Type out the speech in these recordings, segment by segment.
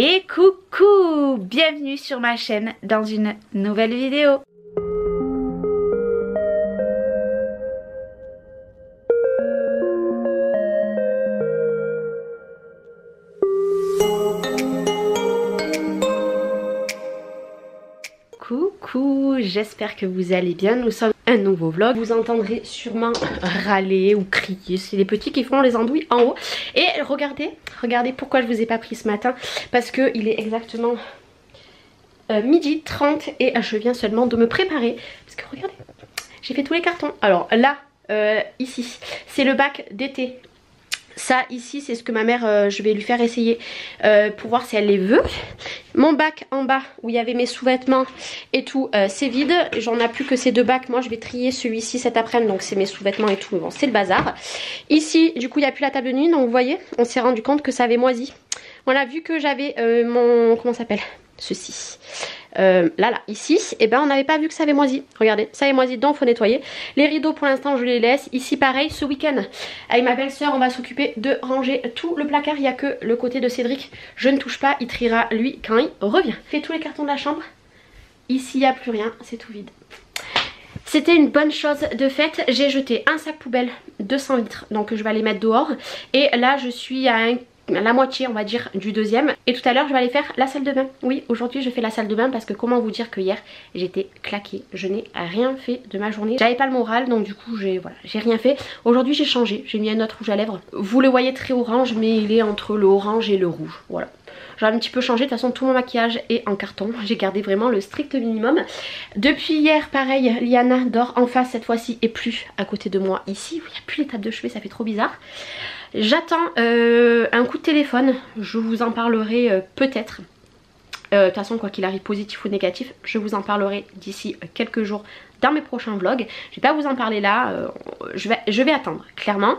Et coucou, bienvenue sur ma chaîne dans une nouvelle vidéo. Coucou, j'espère que vous allez bien. Nous sommes un nouveau vlog. Vous entendrez sûrement râler ou crier. C'est les petits qui font les andouilles en haut. Et regardez pourquoi je vous ai pas pris ce matin. Parce que il est exactement midi 30 et je viens seulement de me préparer. Parce que regardez, j'ai fait tous les cartons. Alors là, ici, c'est le bac d'été. Ça ici c'est ce que ma mère, je vais lui faire essayer pour voir si elle les veut. Mon bac en bas où il y avait mes sous-vêtements et tout, c'est vide. J'en ai plus que ces deux bacs. Moi je vais trier celui-ci cet après-midi, donc c'est mes sous-vêtements et tout. Bon, c'est le bazar. Ici du coup il n'y a plus la table de nuit, donc vous voyez, on s'est rendu compte que ça avait moisi. Voilà, vu que j'avais mon, comment ça s'appelle, ceci. Là, ici, et ben on n'avait pas vu que ça avait moisi. Regardez, ça avait moisi, donc faut nettoyer. Les rideaux pour l'instant je les laisse. Ici pareil, ce week-end avec ma belle-sœur on va s'occuper de ranger tout le placard. Il n'y a que le côté de Cédric, je ne touche pas, il triera lui quand il revient. Fait tous les cartons de la chambre. Ici il n'y a plus rien, c'est tout vide. C'était une bonne chose de fait. J'ai jeté un sac poubelle de 100 litres, donc je vais aller mettre dehors. Et là je suis à la moitié on va dire du deuxième, et tout à l'heure je vais aller faire la salle de bain. Oui, aujourd'hui je fais la salle de bain parce que comment vous dire que hier j'étais claquée, je n'ai rien fait de ma journée, j'avais pas le moral, donc du coup j'ai rien fait. Aujourd'hui j'ai changé, j'ai mis un autre rouge à lèvres, vous le voyez très orange mais il est entre le orange et le rouge, voilà. J'ai un petit peu changé, de toute façon tout mon maquillage est en carton, j'ai gardé vraiment le strict minimum. Depuis hier pareil, Liana dort en face cette fois-ci et plus à côté de moi ici, il n'y a plus les tables de chevet, ça fait trop bizarre. J'attends un coup de téléphone, je vous en parlerai peut-être. De toute façon quoi qu'il arrive, positif ou négatif, je vous en parlerai d'ici quelques jours dans mes prochains vlogs. Je vais pas vous en parler là, je vais attendre clairement.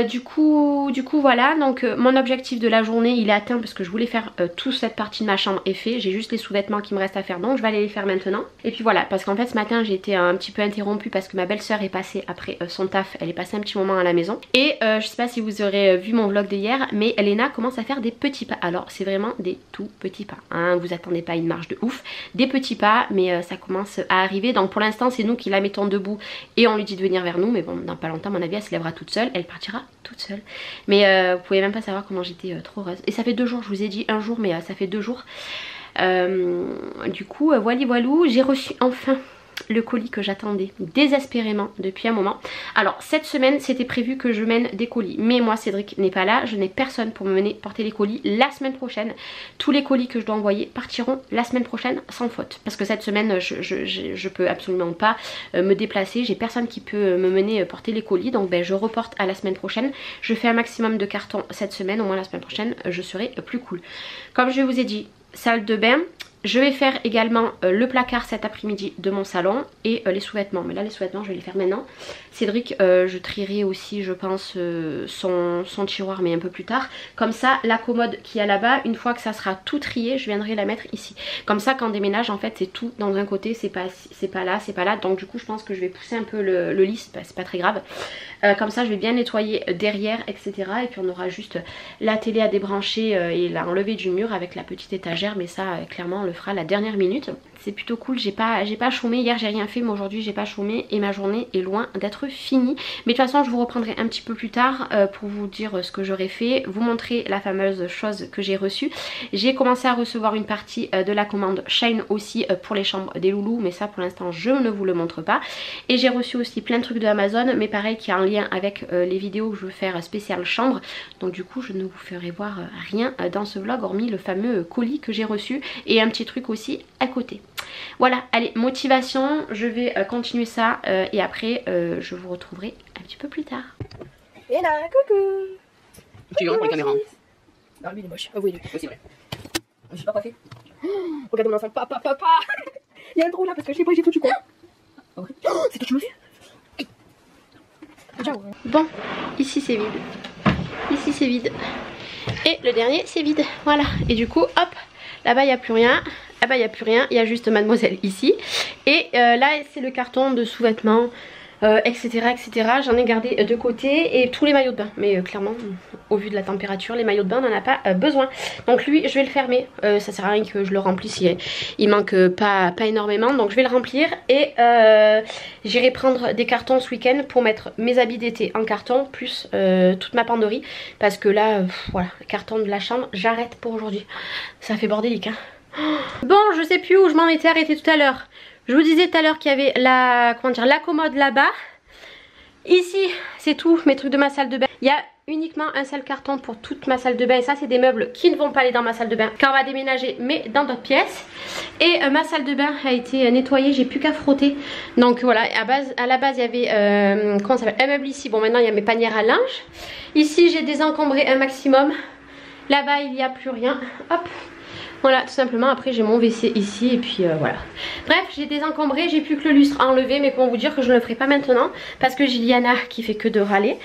Du coup voilà, donc mon objectif de la journée il est atteint parce que je voulais faire toute cette partie de ma chambre est fait. J'ai juste les sous-vêtements qui me restent à faire, donc je vais aller les faire maintenant. Et puis voilà, parce qu'en fait ce matin j'ai été un petit peu interrompue parce que ma belle-sœur est passée après son taf, elle est passée un petit moment à la maison. Et je sais pas si vous aurez vu mon vlog d'hier, mais Elena commence à faire des petits pas. Alors c'est vraiment des tout petits pas, hein. Vous attendez pas une marche de ouf, des petits pas, mais ça commence à arriver. Donc pour l'instant c'est nous qui la mettons debout et on lui dit de venir vers nous, mais bon dans pas longtemps à mon avis elle se lèvera toute seule, elle partira toute seule. Mais vous pouvez même pas savoir comment j'étais trop heureuse. Et ça fait 2 jours, je vous ai dit un jour mais ça fait 2 jours. Du coup voilou, j'ai reçu enfin le colis que j'attendais désespérément depuis un moment. Alors cette semaine c'était prévu que je mène des colis, mais moi Cédric n'est pas là, je n'ai personne pour me mener porter les colis. La semaine prochaine, tous les colis que je dois envoyer partiront la semaine prochaine sans faute, parce que cette semaine je peux absolument pas me déplacer, j'ai personne qui peut me mener porter les colis, donc ben, je reporte à la semaine prochaine. Je fais un maximum de cartons cette semaine, au moins la semaine prochaine je serai plus cool. Comme je vous ai dit, salle de bain. Je vais faire également le placard cet après-midi de mon salon et les sous-vêtements. Mais là les sous-vêtements je vais les faire maintenant. Cédric je trierai aussi je pense son tiroir mais un peu plus tard. Comme ça la commode qui est là-bas, une fois que ça sera tout trié, je viendrai la mettre ici. Comme ça quand on déménage en fait c'est tout dans un côté, c'est pas là, c'est pas là. Donc du coup je pense que je vais pousser un peu le lit, c'est pas très grave. Comme ça je vais bien nettoyer derrière etc. Et puis on aura juste la télé à débrancher et la enlever du mur avec la petite étagère. Mais ça clairement on le fera à la dernière minute. C'est plutôt cool, j'ai pas chômé, hier j'ai rien fait mais aujourd'hui j'ai pas chômé et ma journée est loin d'être finie. Mais de toute façon je vous reprendrai un petit peu plus tard pour vous dire ce que j'aurais fait, vous montrer la fameuse chose que j'ai reçue. J'ai commencé à recevoir une partie de la commande Shine aussi pour les chambres des loulous, mais ça pour l'instant je ne vous le montre pas. Et j'ai reçu aussi plein de trucs de Amazon, mais pareil qui a un lien avec les vidéos que je veux faire spécial chambre. Donc du coup je ne vous ferai voir rien dans ce vlog hormis le fameux colis que j'ai reçu et un petit truc aussi à côté. Voilà, allez, motivation, je vais continuer ça et après je vous retrouverai un petit peu plus tard. Et là, coucou. Tu es grand pour les caméras. Non, lui il est moche, avouez-le. Oui, c'est vrai. Je suis pas coiffée. Regardez mon enfant, papa. Il y a un trou là parce que je sais pas, j'ai foutu quoi. Oh, c'est toi qui me fais. Bon, ici c'est vide. Ici c'est vide. Et le dernier c'est vide. Voilà. Et du coup, hop, là-bas il n'y a plus rien. Là-bas il n'y a plus rien. Il y a juste mademoiselle ici. Et là c'est le carton de sous-vêtements. etc. J'en ai gardé de côté et tous les maillots de bain. Mais clairement, au vu de la température, les maillots de bain, on n'en a pas besoin. Donc lui, je vais le fermer. Ça sert à rien que je le remplisse. Il manque pas énormément. Donc je vais le remplir et j'irai prendre des cartons ce week-end pour mettre mes habits d'été en carton plus toute ma penderie. Parce que là, voilà, carton de la chambre, j'arrête pour aujourd'hui. Ça fait bordélique, hein. Bon, je sais plus où je m'en étais arrêtée tout à l'heure. Je vous disais tout à l'heure qu'il y avait la commode là-bas. Ici, c'est tout, mes trucs de ma salle de bain. Il y a uniquement un seul carton pour toute ma salle de bain. Et ça, c'est des meubles qui ne vont pas aller dans ma salle de bain quand on va déménager, mais dans d'autres pièces. Et ma salle de bain a été nettoyée, j'ai plus qu'à frotter. Donc voilà, à la base, il y avait comment ça s'appelle, un meuble ici. Bon, maintenant, il y a mes panières à linge. Ici, j'ai désencombré un maximum. Là-bas, il n'y a plus rien. Hop. Voilà, tout simplement. Après, j'ai mon WC ici et puis voilà. Bref, j'ai désencombré, j'ai plus que le lustre à enlever, mais comment vous dire que je ne le ferai pas maintenant parce que j'ai Liana qui fait que de râler.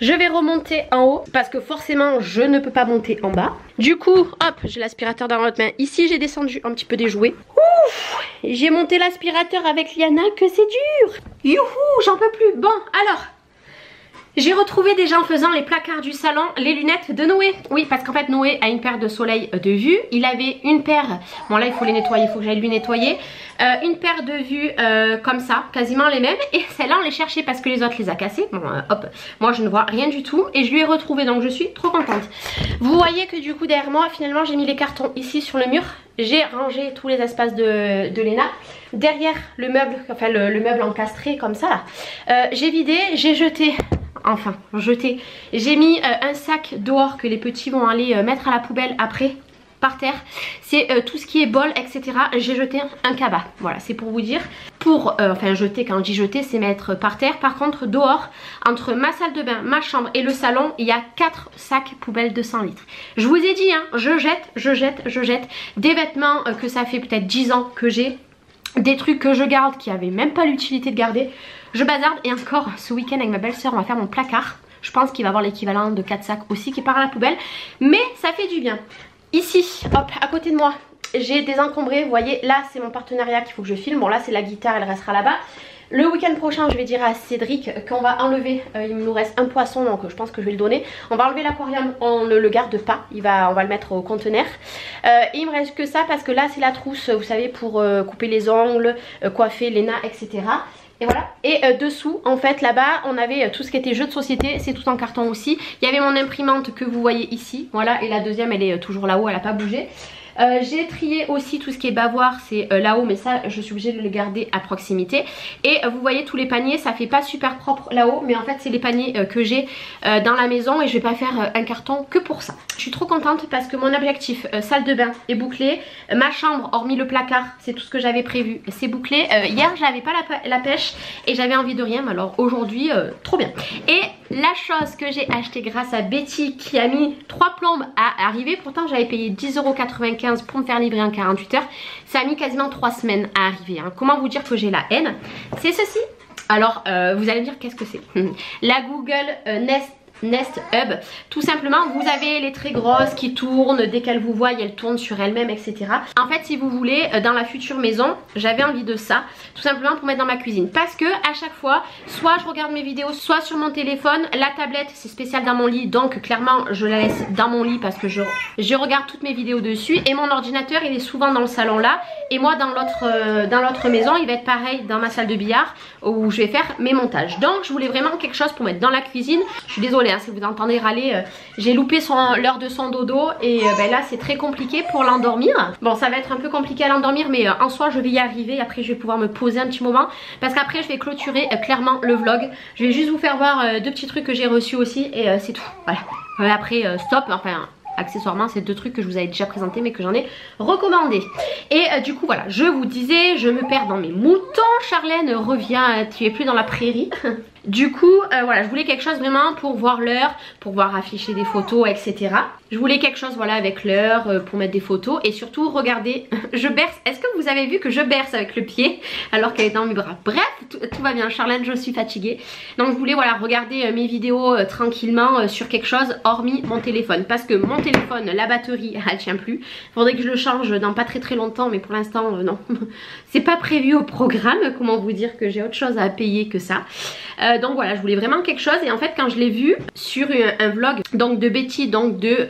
Je vais remonter en haut parce que forcément, je ne peux pas monter en bas. Du coup, hop, j'ai l'aspirateur dans l'autre main. Ici, j'ai descendu un petit peu des jouets. Ouf, j'ai monté l'aspirateur avec Liana, que c'est dur. Youhou, j'en peux plus. Bon, alors... j'ai retrouvé déjà en faisant les placards du salon les lunettes de Noé. Oui, parce qu'en fait Noé a une paire de soleil de vue. Il avait une paire, bon là il faut les nettoyer, il faut que j'aille lui nettoyer. Une paire de vues comme ça, quasiment les mêmes. Et celle-là on les cherchait parce que les autres les a cassées. Bon hop, moi je ne vois rien du tout. Et je lui ai retrouvé, donc je suis trop contente. Vous voyez que du coup derrière moi finalement j'ai mis les cartons ici sur le mur. J'ai rangé tous les espaces de Léna. Derrière le meuble, enfin le meuble encastré comme ça là. J'ai vidé, j'ai jeté... enfin jeté, j'ai mis un sac dehors que les petits vont aller mettre à la poubelle après par terre. C'est tout ce qui est bol, etc. J'ai jeté un cabas, voilà, c'est pour vous dire. Pour enfin jeter, quand je dis jeter, c'est mettre par terre. Par contre dehors, entre ma salle de bain, ma chambre et le salon, il y a 4 sacs poubelles de 100 litres. Je vous ai dit, hein, je jette des vêtements que ça fait peut-être 10 ans que j'ai, des trucs que je garde qui n'avaient même pas l'utilité de garder. Je bazarde. Et encore ce week-end avec ma belle-sœur on va faire mon placard. Je pense qu'il va avoir l'équivalent de 4 sacs aussi qui part à la poubelle. Mais ça fait du bien. Ici, hop, à côté de moi, j'ai désencombré. Vous voyez, là c'est mon partenariat qu'il faut que je filme. Bon là c'est la guitare, elle restera là-bas. Le week-end prochain je vais dire à Cédric qu'on va enlever, il nous reste un poisson donc je pense que je vais le donner. On va enlever l'aquarium, on ne le garde pas, on va le mettre au conteneur. Et il me reste que ça parce que là c'est la trousse, vous savez, pour couper les ongles, coiffer Léna, etc. Et voilà. Et dessous en fait là-bas on avait tout ce qui était jeux de société, c'est tout en carton aussi. Il y avait mon imprimante que vous voyez ici, voilà, et la deuxième elle est toujours là-haut, elle n'a pas bougé. J'ai trié aussi tout ce qui est bavoir, c'est là-haut, mais ça je suis obligée de le garder à proximité. Et vous voyez tous les paniers, ça fait pas super propre là-haut, mais en fait c'est les paniers que j'ai dans la maison et je vais pas faire un carton que pour ça. Je suis trop contente parce que mon objectif salle de bain est bouclé, ma chambre hormis le placard, c'est tout ce que j'avais prévu, c'est bouclé. Hier j'avais pas la pêche et j'avais envie de rien, mais alors aujourd'hui trop bien. Et la chose que j'ai acheté grâce à Betty qui a mis 3 plombes à arriver, pourtant j'avais payé 10,95 € pour me faire livrer en 48 heures. Ça a mis quasiment 3 semaines à arriver, hein. Comment vous dire que j'ai la haine? C'est ceci. Alors vous allez me dire qu'est-ce que c'est? La Google Nest Hub. Tout simplement vous avez les très grosses qui tournent, dès qu'elles vous voient elles tournent sur elles-mêmes, etc. En fait si vous voulez, dans la future maison j'avais envie de ça, tout simplement pour mettre dans ma cuisine, parce que à chaque fois soit je regarde mes vidéos, soit sur mon téléphone. La tablette c'est spécial dans mon lit, donc clairement je la laisse dans mon lit parce que je regarde toutes mes vidéos dessus. Et mon ordinateur il est souvent dans le salon là, et moi dans l'autre maison il va être pareil dans ma salle de billard où je vais faire mes montages. Donc je voulais vraiment quelque chose pour mettre dans la cuisine. Je suis désolée hein, si vous entendez râler, j'ai loupé l'heure de son dodo et ben là c'est très compliqué pour l'endormir. Bon ça va être un peu compliqué à l'endormir, mais en soi je vais y arriver. Après je vais pouvoir me poser un petit moment parce qu'après je vais clôturer clairement le vlog. Je vais juste vous faire voir 2 petits trucs que j'ai reçus aussi et c'est tout. Voilà. Après stop, enfin accessoirement c'est 2 trucs que je vous avais déjà présenté mais que j'en ai recommandé. Et du coup voilà, je vous disais, je me perds dans mes moutons. Charlène revient, tu es plus dans la prairie. Du coup voilà, je voulais quelque chose vraiment pour voir l'heure, pour voir afficher des photos, etc. Je voulais quelque chose voilà avec l'heure pour mettre des photos. Et surtout regardez, je berce. Est-ce que vous avez vu que je berce avec le pied alors qu'elle est dans mes bras? Bref, tout va bien Charlène, je suis fatiguée. Donc je voulais voilà regarder mes vidéos tranquillement sur quelque chose hormis mon téléphone. Parce que mon téléphone, la batterie elle tient plus. Faudrait que je le change dans pas très longtemps, mais pour l'instant non. C'est pas prévu au programme. Comment vous dire que j'ai autre chose à payer que ça. Donc voilà, je voulais vraiment quelque chose. Et en fait quand je l'ai vu sur un vlog donc de Betty, donc de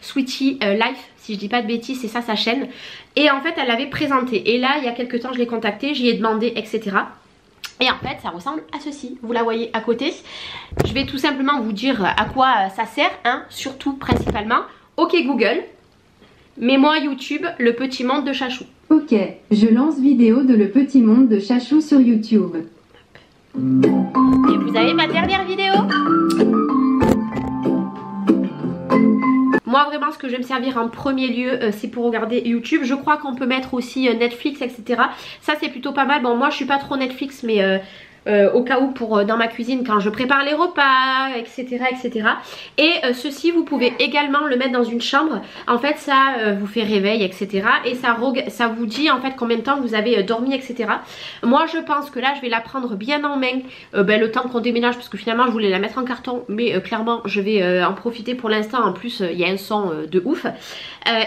Sweetie Life, si je dis pas de bêtises, c'est ça sa chaîne. Et en fait elle l'avait présenté. Et là il y a quelques temps je l'ai contactée, j'y ai demandé, etc. Et en fait ça ressemble à ceci, vous la voyez à côté. Je vais tout simplement vous dire à quoi ça sert, hein, surtout principalement. Ok Google, mets-moi YouTube, le petit monde de Chachou. Ok, je lance vidéo de le petit monde de Chachou sur YouTube. Et vous avez ma dernière vidéo. Moi vraiment ce que je vais me servir en premier lieu c'est pour regarder YouTube. Je crois qu'on peut mettre aussi Netflix, etc. Ça c'est plutôt pas mal. Bon moi je suis pas trop Netflix mais au cas où pour dans ma cuisine quand je prépare les repas, etc. etc. Et ceci vous pouvez également le mettre dans une chambre. En fait ça vous fait réveil, etc. Et ça vous dit en fait combien de temps vous avez dormi, etc. Moi je pense que là je vais la prendre bien en main le temps qu'on déménage, parce que finalement je voulais la mettre en carton, mais clairement je vais en profiter pour l'instant. En plus il y a un son de ouf.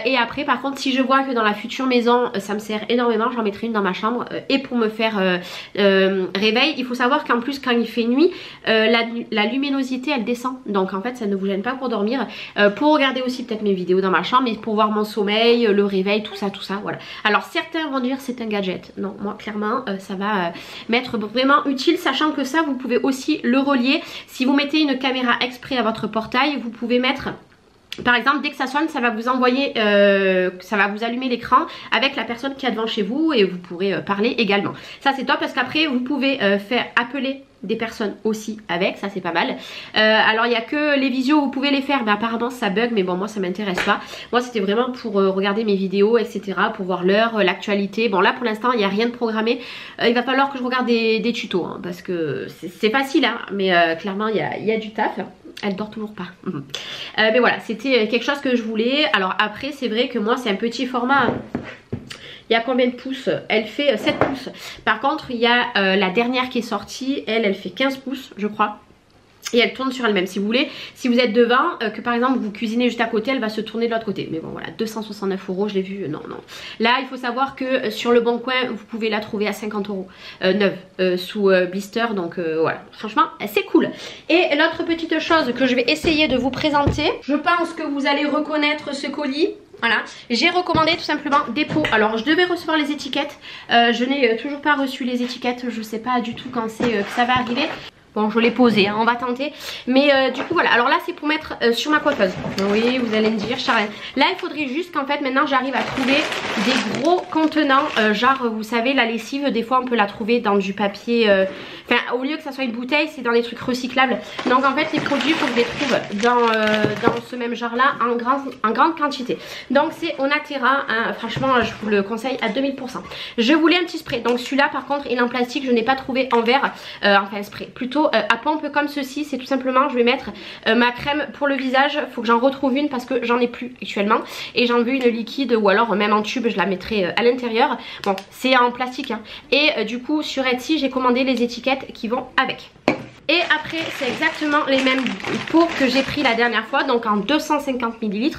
Et après par contre si je vois que dans la future maison ça me sert énormément, j'en mettrai une dans ma chambre et pour me faire réveil. Il faut savoir qu'en plus quand il fait nuit la luminosité elle descend, donc en fait ça ne vous gêne pas pour dormir, pour regarder aussi peut-être mes vidéos dans ma chambre, mais pour voir mon sommeil, le réveil, tout ça voilà. Alors certains vont dire c'est un gadget, non moi clairement ça va m'être vraiment utile, sachant que ça vous pouvez aussi le relier. Si vous mettez une caméra exprès à votre portail, vous pouvez mettre par exemple dès que ça sonne ça va vous envoyer ça va vous allumer l'écran avec la personne qui est devant chez vous et vous pourrez parler également. Ça c'est top parce qu'après vous pouvez faire appeler des personnes aussi avec, ça c'est pas mal. Alors il n'y a que les visios vous pouvez les faire, mais apparemment ça bug, mais bon moi ça m'intéresse pas. Moi c'était vraiment pour regarder mes vidéos, etc. pour voir l'heure, l'actualité. Bon là pour l'instant il n'y a rien de programmé. Il va falloir que je regarde des tutos hein, parce que c'est facile hein, mais clairement il y a du taf. Elle dort toujours pas. Mais voilà, c'était quelque chose que je voulais. Alors après c'est vrai que moi c'est un petit format. Il y a combien de pouces? Elle fait 7 pouces. Par contre il y a la dernière qui est sortie. Elle fait 15 pouces je crois. Et elle tourne sur elle-même. Si vous voulez, si vous êtes devant, que par exemple vous cuisinez juste à côté, elle va se tourner de l'autre côté. Mais bon voilà, 269 €, je l'ai vu, non. Là il faut savoir que sur le Bon Coin vous pouvez la trouver à 50 € neuve sous blister. Donc voilà, franchement c'est cool. Et l'autre petite chose que je vais essayer de vous présenter, je pense que vous allez reconnaître ce colis. Voilà, j'ai recommandé tout simplement des pots. Alors je devais recevoir les étiquettes, je n'ai toujours pas reçu les étiquettes. Je sais pas du tout quand c'est que ça va arriver. Bon je l'ai posé hein, on va tenter. Mais du coup voilà, alors là c'est pour mettre sur ma coiffeuse. Oui vous allez me dire Charlène, là il faudrait juste qu'en fait maintenant j'arrive à trouver des gros contenants, genre vous savez la lessive des fois on peut la trouver dans du papier, enfin au lieu que ça soit une bouteille c'est dans des trucs recyclables. Donc en fait les produits il faut que je les trouve dans ce même genre là en grande quantité. Donc c'est Onaterra hein, franchement je vous le conseille à 2000%. Je voulais un petit spray, donc celui-là par contre il est en plastique, je n'ai pas trouvé en verre, enfin spray plutôt à pompe comme ceci. C'est tout simplement je vais mettre ma crème pour le visage. Faut que j'en retrouve une parce que j'en ai plus actuellement et j'en veux une liquide ou alors même en tube, je la mettrai à l'intérieur. Bon c'est en plastique hein. Et du coup sur Etsy j'ai commandé les étiquettes qui vont avec. Et après c'est exactement les mêmes pots que j'ai pris la dernière fois, donc en 250 ml.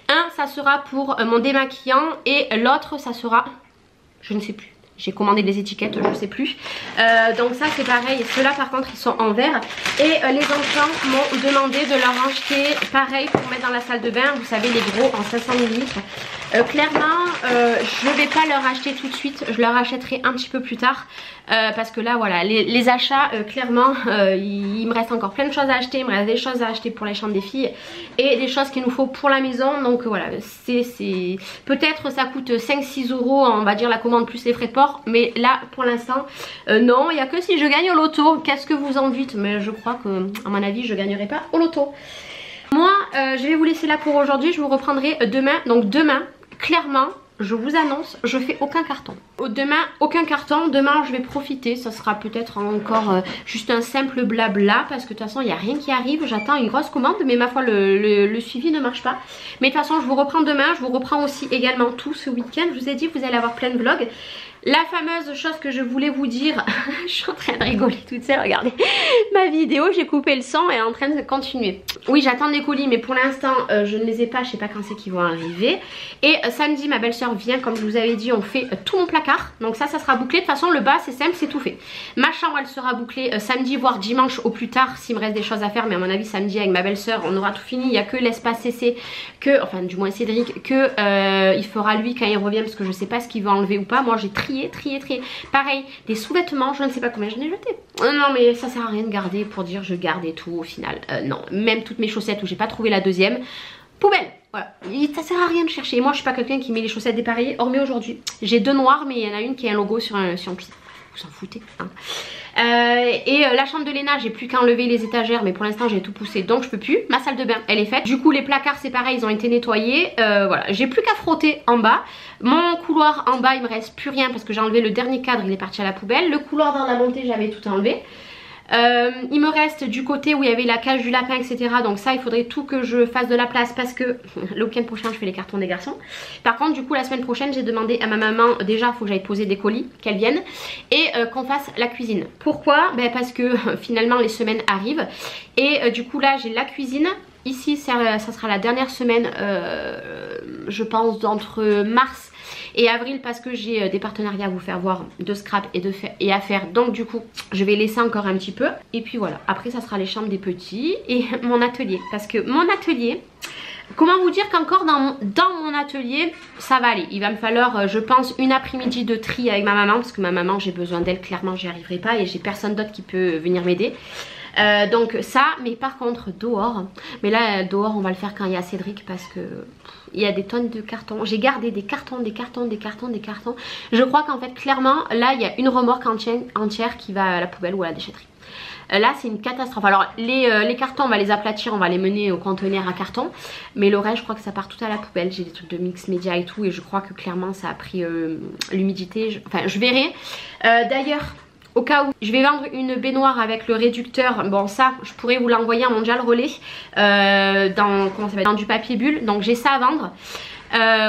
Un ça sera pour mon démaquillant et l'autre ça sera, je ne sais plus. J'ai commandé des étiquettes, je ne sais plus. Donc ça c'est pareil. Ceux-là par contre ils sont en verre. Et les enfants m'ont demandé de leur acheter pareil pour mettre dans la salle de bain. Vous savez les gros en 500 ml. Clairement je ne vais pas leur acheter tout de suite. Je leur achèterai un petit peu plus tard. Parce que là voilà les achats clairement il me reste encore plein de choses à acheter. Il me reste des choses à acheter pour les chambres des filles. Et des choses qu'il nous faut pour la maison. Donc voilà c'est peut-être ça coûte 5-6 € on va dire la commande plus les frais de port. Mais là pour l'instant non, il n'y a que si je gagne au loto. Qu'est-ce que vous en dites? Mais je crois que à mon avis je gagnerai pas au loto. Moi je vais vous laisser là pour aujourd'hui. Je vous reprendrai demain. Donc demain clairement je vous annonce, je fais aucun carton. Demain, aucun carton. Demain, je vais profiter. Ça sera peut-être encore juste un simple blabla. Parce que de toute façon, il n'y a rien qui arrive. J'attends une grosse commande. Mais ma foi, le suivi ne marche pas. Mais de toute façon, je vous reprends demain. Je vous reprends aussi également tout ce week-end. Je vous ai dit que vous allez avoir plein de vlogs. La fameuse chose que je voulais vous dire, je suis en train de rigoler toute seule, regardez ma vidéo, j'ai coupé le son et elle est en train de continuer. Oui, j'attends les colis mais pour l'instant je ne les ai pas, je sais pas quand c'est qu'ils vont arriver. Et samedi ma belle-sœur vient, comme je vous avais dit, on fait tout mon placard. Donc ça sera bouclé, de toute façon le bas c'est simple, c'est tout fait. Ma chambre elle sera bouclée samedi voire dimanche au plus tard s'il me reste des choses à faire. Mais à mon avis samedi avec ma belle-sœur on aura tout fini, il n'y a que l'espace CC, que, enfin du moins Cédric, que il fera lui quand il revient parce que je sais pas ce qu'il va enlever ou pas. Moi j'ai trié. Pareil, des sous-vêtements, je ne sais pas combien j'en ai jeté. Non mais ça sert à rien de garder pour dire je garde et tout au final. Non, même toutes mes chaussettes où j'ai pas trouvé la deuxième, poubelle. Voilà, ça sert à rien de chercher. Moi je suis pas quelqu'un qui met les chaussettes dépareillées, hormis aujourd'hui. J'ai 2 noires mais il y en a une qui a un logo sur un pied. Vous s'en foutez hein. La chambre de Léna, j'ai plus qu'à enlever les étagères, mais pour l'instant j'ai tout poussé donc je peux plus. Ma salle de bain elle est faite. Du coup les placards c'est pareil, ils ont été nettoyés. Voilà, j'ai plus qu'à frotter en bas. Mon couloir en bas il me reste plus rien parce que j'ai enlevé le dernier cadre, il est parti à la poubelle. Le couloir dans la montée j'avais tout enlevé. Il me reste du côté où il y avait la cage du lapin etc, donc ça il faudrait tout que je fasse de la place parce que le week-end prochain je fais les cartons des garçons. Par contre du coup la semaine prochaine j'ai demandé à ma maman, déjà il faut que j'aille poser des colis, qu'elle vienne et qu'on fasse la cuisine. Pourquoi? Ben parce que finalement les semaines arrivent et du coup là j'ai la cuisine. Ici ça sera la dernière semaine je pense entre mars et avril parce que j'ai des partenariats à vous faire voir de scrap et à faire, donc du coup je vais laisser encore un petit peu et puis voilà, après ça sera les chambres des petits et mon atelier, parce que mon atelier, comment vous dire qu'encore dans mon atelier ça va aller. Il va me falloir je pense une après-midi de tri avec ma maman parce que ma maman j'ai besoin d'elle, clairement j'y arriverai pas et j'ai personne d'autre qui peut venir m'aider. Donc ça, mais par contre dehors, mais là dehors on va le faire quand il y a Cédric parce que il y a des tonnes de cartons. J'ai gardé des cartons. Je crois qu'en fait clairement là il y a une remorque entière qui va à la poubelle ou à la déchetterie. Là c'est une catastrophe. Alors les cartons on va les aplatir, on va les mener au conteneur à carton. Mais le reste je crois que ça part tout à la poubelle. J'ai des trucs de mix média et tout et je crois que clairement ça a pris l'humidité. Enfin je verrai. D'ailleurs au cas où je vais vendre une baignoire avec le réducteur, bon ça je pourrais vous l'envoyer en mondial relais dans du papier bulle, donc j'ai ça à vendre.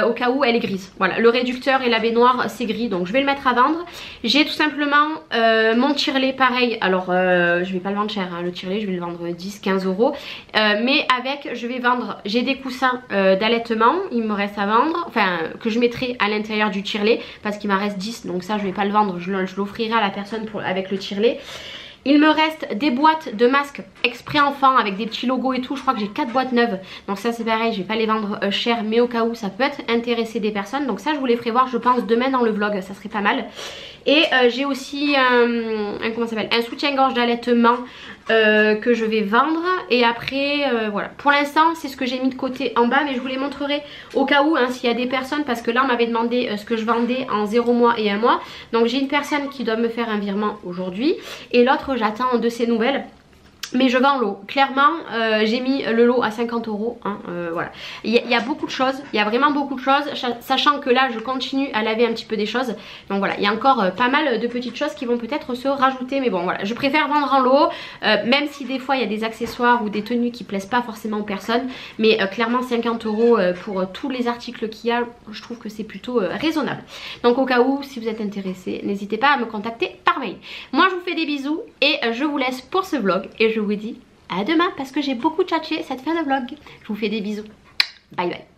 Au cas où elle est grise, voilà, le réducteur et la baignoire c'est gris donc je vais le mettre à vendre. J'ai tout simplement mon tirelet pareil, alors je vais pas le vendre cher hein, le tirelet je vais le vendre 10-15 euros, mais avec je vais vendre, j'ai des coussins d'allaitement, il me reste à vendre, enfin que je mettrai à l'intérieur du tirelet parce qu'il m'en reste 10 donc ça je vais pas le vendre, je l'offrirai à la personne avec le tirelet. Il me reste des boîtes de masques exprès enfant avec des petits logos et tout. Je crois que j'ai 4 boîtes neuves. Donc ça c'est pareil, je vais pas les vendre cher mais au cas où ça peut être intéresser des personnes. Donc ça je vous les ferai voir je pense demain dans le vlog, ça serait pas mal. Et j'ai aussi un soutien-gorge d'allaitement que je vais vendre. Et après voilà, pour l'instant c'est ce que j'ai mis de côté en bas, mais je vous les montrerai au cas où hein, s'il y a des personnes, parce que là on m'avait demandé ce que je vendais en 0 mois et 1 mois. Donc j'ai une personne qui doit me faire un virement aujourd'hui et l'autre j'attends de ses nouvelles. Mais je vends l'eau, clairement j'ai mis le lot à 50 euros hein, voilà. Il y a beaucoup de choses, il y a vraiment beaucoup de choses, sachant que là je continue à laver un petit peu des choses. Donc voilà, il y a encore pas mal de petites choses qui vont peut-être se rajouter. Mais bon voilà, je préfère vendre en lot, même si des fois il y a des accessoires ou des tenues qui plaisent pas forcément aux personnes. Mais clairement 50 euros pour tous les articles qu'il y a, je trouve que c'est plutôt raisonnable. Donc au cas où, si vous êtes intéressé, n'hésitez pas à me contacter par mail. Moi je vous fais des bisous et je vous laisse pour ce vlog. Et je vous dis à demain parce que j'ai beaucoup tchatché cette fin de vlog. Je vous fais des bisous. Bye bye.